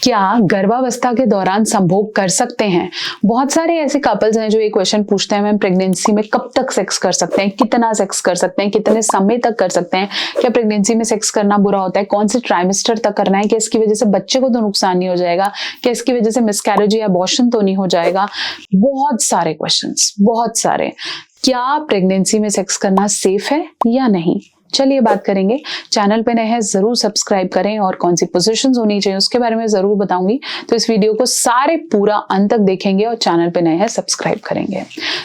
क्या गर्भावस्था के दौरान संभोग कर सकते हैं? बहुत सारे ऐसे कपल्स हैं जो ये क्वेश्चन पूछते हैं, मैम प्रेगनेंसी में कब तक सेक्स कर सकते हैं, कितना सेक्स कर सकते हैं, कितने समय तक कर सकते हैं, क्या प्रेगनेंसी में सेक्स करना बुरा होता है, कौन से ट्राइमेस्टर तक करना है, क्या इसकी वजह से बच्चे को तो नुकसान नहीं हो जाएगा, क्या इसकी वजह से मिसकैरेज या अबॉर्शन तो नहीं हो जाएगा। बहुत सारे क्वेश्चंस, बहुत सारे। क्या प्रेगनेंसी में सेक्स करना सेफ है या नहीं, चलिए बात करेंगे। चैनल पे नए हैं जरूर सब्सक्राइब करें और कौन सी पोजीशंस होनी चाहिए उसके बारे में जरूर बताऊंगी, तो इस वीडियो को सारे पूरा अंत तक देखेंगे और चैनल पे नए हैं सब्सक्राइब करेंगे।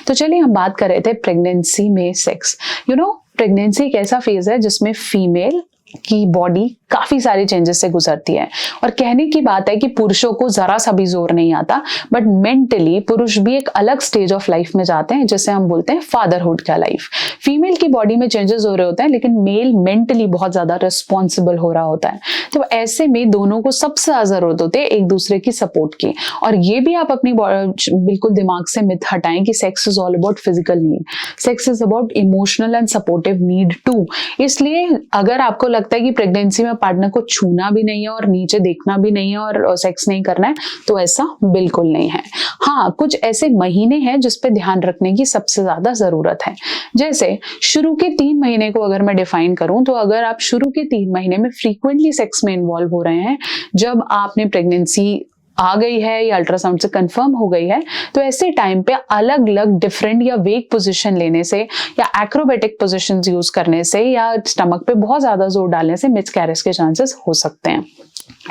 तो चलिए हम बात कर रहे थे प्रेगनेंसी में सेक्स। प्रेगनेंसी एक ऐसा फेज है जिसमें फीमेल की बॉडी काफी सारे चेंजेस से गुजरती है, और कहने की बात है कि पुरुषों को जरा सा भी जोर नहीं आता, बट मेंटली पुरुष भी एक अलग स्टेज ऑफ लाइफ में जाते हैं जिसे हम बोलते हैं फादरहुड का लाइफ। फीमेल की बॉडी में चेंजेस हो रहे होते हैं, लेकिन मेल मेंटली बहुत ज्यादा रिस्पॉन्सिबल हो रहा होता है। तो ऐसे में दोनों को सबसे ज्यादा जरूरत होती है एक दूसरे की सपोर्ट की। और ये भी आप अपनी बिल्कुल दिमाग से मिथ हटाएं कि sex is all about physical need, sex is about emotional and supportive need too. इसलिए अगर आपको लगता है कि प्रेगनेंसी में पार्टनर को छूना भी नहीं है और नीचे देखना भी नहीं है और सेक्स नहीं करना है, तो ऐसा बिल्कुल नहीं है। हाँ, कुछ ऐसे महीने हैं जिस पे ध्यान रखने की सबसे ज्यादा जरूरत है। जैसे शुरू के 3 महीने को अगर मैं डिफाइन करूं, तो अगर आप शुरू के 3 महीने में फ्रीक्वेंटली सेक्स में इन्वॉल्व हो रहे हैं, जब आपने प्रेगनेंसी आ गई है या अल्ट्रासाउंड से कंफर्म हो गई है, तो ऐसे टाइम पे अलग अलग डिफरेंट या वेक पोजीशन लेने से या एक्रोबेटिक पोजीशंस यूज करने से या स्टमक पे बहुत ज्यादा जोर डालने से मिसकैरेज के चांसेस हो सकते हैं।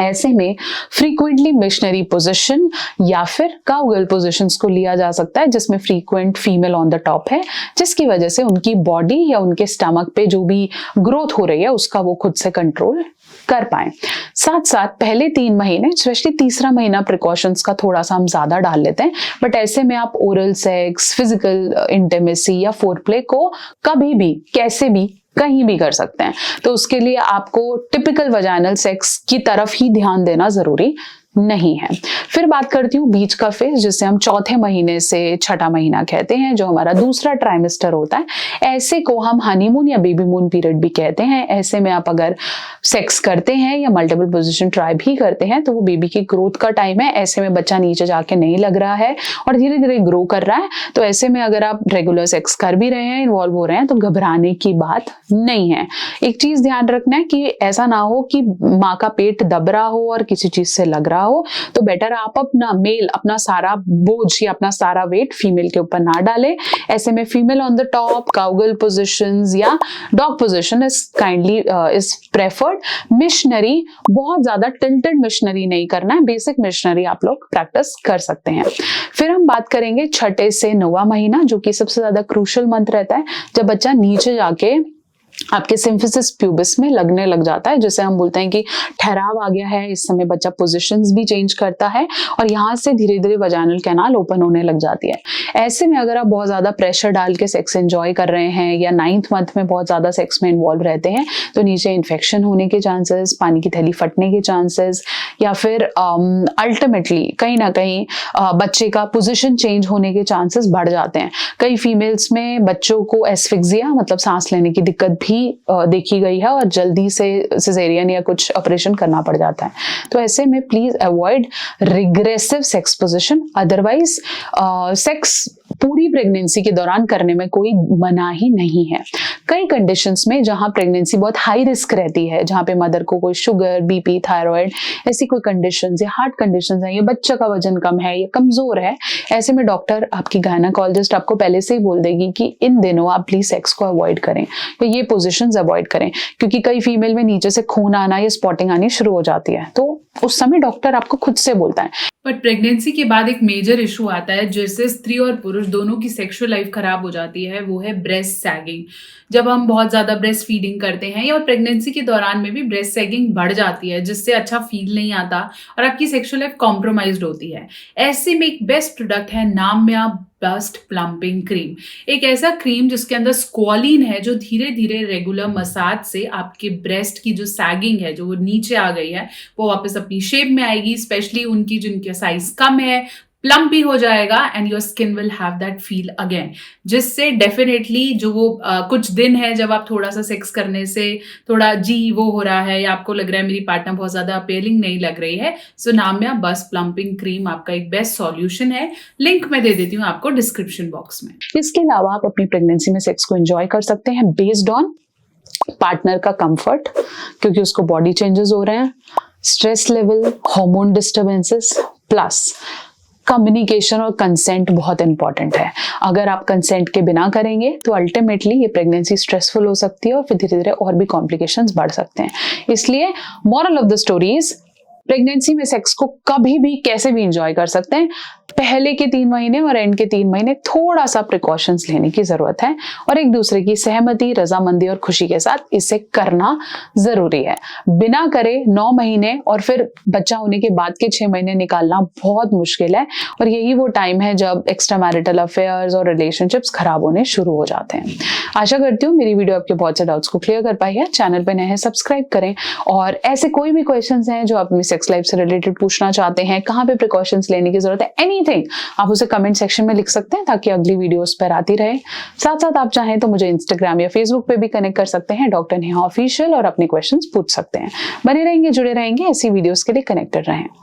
ऐसे में फ्रीक्वेंटली मिशनरी पोजीशन या फिर काउगर्ल पोजीशंस को लिया जा सकता है, जिसमें frequent female on the top है, जिसकी वजह से उनकी बॉडी या उनके स्टमक पे जो भी ग्रोथ हो रही है उसका वो खुद से कंट्रोल कर पाए। साथ साथ पहले 3 महीने, स्पेशली तीसरा महीना, प्रिकॉशंस का थोड़ा सा हम ज्यादा डाल लेते हैं, बट ऐसे में आप ओरल सेक्स, फिजिकल इंटिमेसी या फोरप्ले को कभी भी, कैसे भी, कहीं भी कर सकते हैं। तो उसके लिए आपको टिपिकल वजाइनल सेक्स की तरफ ही ध्यान देना जरूरी नहीं है। फिर बात करती हूँ बीच का फेज, जिसे हम चौथे महीने से छठा महीना कहते हैं, जो हमारा दूसरा ट्राइमेस्टर होता है। ऐसे को हम हनीमून या बेबी मून पीरियड भी कहते हैं। ऐसे में आप अगर सेक्स करते हैं या मल्टीपल पोजीशन ट्राई भी करते हैं, तो वो बेबी की ग्रोथ का टाइम है। ऐसे में बच्चा नीचे जाके नहीं लग रहा है और धीरे धीरे ग्रो कर रहा है। तो ऐसे में अगर आप रेगुलर सेक्स कर भी रहे हैं, इन्वॉल्व हो रहे हैं, तो घबराने की बात नहीं है। एक चीज ध्यान रखना है कि ऐसा ना हो कि माँ का पेट दब रहा हो और किसी चीज से लग रहा हो, तो बेटर आप अपना सारा बोझ या अपना सारा वेट फीमेल के ऊपर ना डालें। ऐसे में female on the top, cowgirl positions या dog position is preferred. Missionary, बहुत ज्यादा टिल्टेड मिशनरी नहीं करना है, बेसिक मिशनरी आप लोग प्रैक्टिस कर सकते हैं। फिर हम बात करेंगे छठे से 9वां महीना, जो कि सबसे ज्यादा क्रूशियल मंथ रहता है, जब बच्चा नीचे जाके आपके सिम्फिसिस प्यूबिस में लगने लग जाता है, जिसे हम बोलते हैं कि ठहराव आ गया है। इस समय बच्चा पोजीशंस भी चेंज करता है और यहाँ से धीरे धीरे वजाइनल कैनाल ओपन होने लग जाती है। ऐसे में अगर आप बहुत ज्यादा प्रेशर डाल के सेक्स एंजॉय कर रहे हैं या 9th मंथ में बहुत ज्यादा सेक्स में इन्वॉल्व रहते हैं, तो नीचे इन्फेक्शन होने के चांसेस, पानी की थैली फटने के चांसेस, या फिर अल्टीमेटली कहीं ना कहीं बच्चे का पोजिशन चेंज होने के चांसेस बढ़ जाते हैं। कई फीमेल्स में बच्चों को एस्फिक्सिया, मतलब सांस लेने की दिक्कत भी देखी गई है और जल्दी से सिजेरियन या कुछ ऑपरेशन करना पड़ जाता है। तो ऐसे में please avoid regressive sex position. Otherwise sex पूरी प्रेगनेंसी के दौरान करने में कोई मनाही नहीं है। कई कंडीशंस में जहां प्रेगनेंसी बहुत हाई रिस्क रहती है, जहां पे मदर को कोई शुगर, बीपी, थायराइड, ऐसी कोई कंडीशंस या हार्ट कंडीशंस है, या बच्चा का वजन कम है या कमजोर है, ऐसे में डॉक्टर, आपकी गायनेकोलॉजिस्ट आपको पहले से ही बोल देगी कि इन दिनों आप प्लीज सेक्स को अवॉइड करें, तो ये पोजिशन अवॉइड करें, क्योंकि कई फीमेल में नीचे से खून आना या स्पॉटिंग आनी शुरू हो जाती है। तो उस समय डॉक्टर आपको खुद से बोलता है। बट प्रेगनेंसी के बाद एक मेजर इशू आता है जिससे स्त्री और पुरुष दोनों की सेक्सुअल लाइफ खराब हो जाती है, वो है ब्रेस्ट सैगिंग। जब हम बहुत ज्यादा ब्रेस्ट फीडिंग करते हैं या प्रेगनेंसी के दौरान में भी ब्रेस्ट सैगिंग बढ़ जाती है, जिससे अच्छा फील नहीं आता और आपकी सेक्सुअल लाइफ कॉम्प्रोमाइज्ड होती है। ऐसे में एक बेस्ट प्रोडक्ट है नाम्या बस्ट प्लम्पिंग क्रीम। एक ऐसा क्रीम जिसके अंदर स्क्वालिन है, जो धीरे धीरे रेगुलर मसाज से आपके ब्रेस्ट की जो सैगिंग है, जो वो नीचे आ गई है, वो वापस अपनी शेप में आएगी। स्पेशली उनकी जिनके साइज कम है, प्लम्पी हो जाएगा and your skin will have that feel again, जिससे डेफिनेटली जो वो कुछ दिन है जब आप थोड़ा सा सेक्स करने से थोड़ा वो हो रहा है या आपको लग रहा है मेरी पार्टनर बहुत ज्यादा अपीलिंग नहीं लग रही है, सो नाम्या बस प्लम्पिंग क्रीम आपका एक बेस्ट सॉल्यूशन है। लिंक मैं दे देती हूँ आपको डिस्क्रिप्शन बॉक्स में। इसके अलावा आप अपनी प्रेगनेंसी में सेक्स को एंजॉय कर सकते हैं बेस्ड ऑन पार्टनर का कंफर्ट, क्योंकि उसको बॉडी चेंजेस हो रहे हैं, stress level, hormone disturbances, plus communication और कंसेंट बहुत इंपॉर्टेंट है। अगर आप कंसेंट के बिना करेंगे तो अल्टीमेटली ये प्रेगनेंसी स्ट्रेसफुल हो सकती है और फिर धीरे धीरे और भी कॉम्प्लिकेशंस बढ़ सकते हैं। इसलिए moral of the story is, pregnancy में सेक्स को कभी भी कैसे भी एंजॉय कर सकते हैं। पहले के 3 महीने और एंड के 3 महीने थोड़ा सा प्रिकॉशंस लेने की जरूरत है और एक दूसरे की सहमति, रजामंदी और खुशी के साथ इसे करना जरूरी है। बिना करे 9 महीने और फिर बच्चा होने के बाद के 6 महीने निकालना बहुत मुश्किल है और यही वो टाइम है जब एक्स्ट्रा मैरिटल अफेयर्स और रिलेशनशिप्स खराब होने शुरू हो जाते हैं। आशा करती हूँ मेरी वीडियो आपके बहुत से डाउट्स को क्लियर कर पाई है। चैनल पर नए हैं सब्सक्राइब करें और ऐसे कोई भी क्वेश्चंस हैं जो आप अपनी सेक्स लाइफ से रिलेटेड पूछना चाहते हैं, कहाँ पे प्रिकॉशंस लेने की जरूरत है, एनीथिंग आप उसे कमेंट सेक्शन में लिख सकते हैं ताकि अगली वीडियोस पर आती रहे। साथ साथ आप चाहें तो मुझे इंस्टाग्राम या फेसबुक पे भी कनेक्ट कर सकते हैं डॉक्टर नेहा ऑफिशियल और अपने क्वेश्चंस पूछ सकते हैं। बने रहेंगे, जुड़े रहेंगे, ऐसी वीडियोस के लिए कनेक्टेड रहें।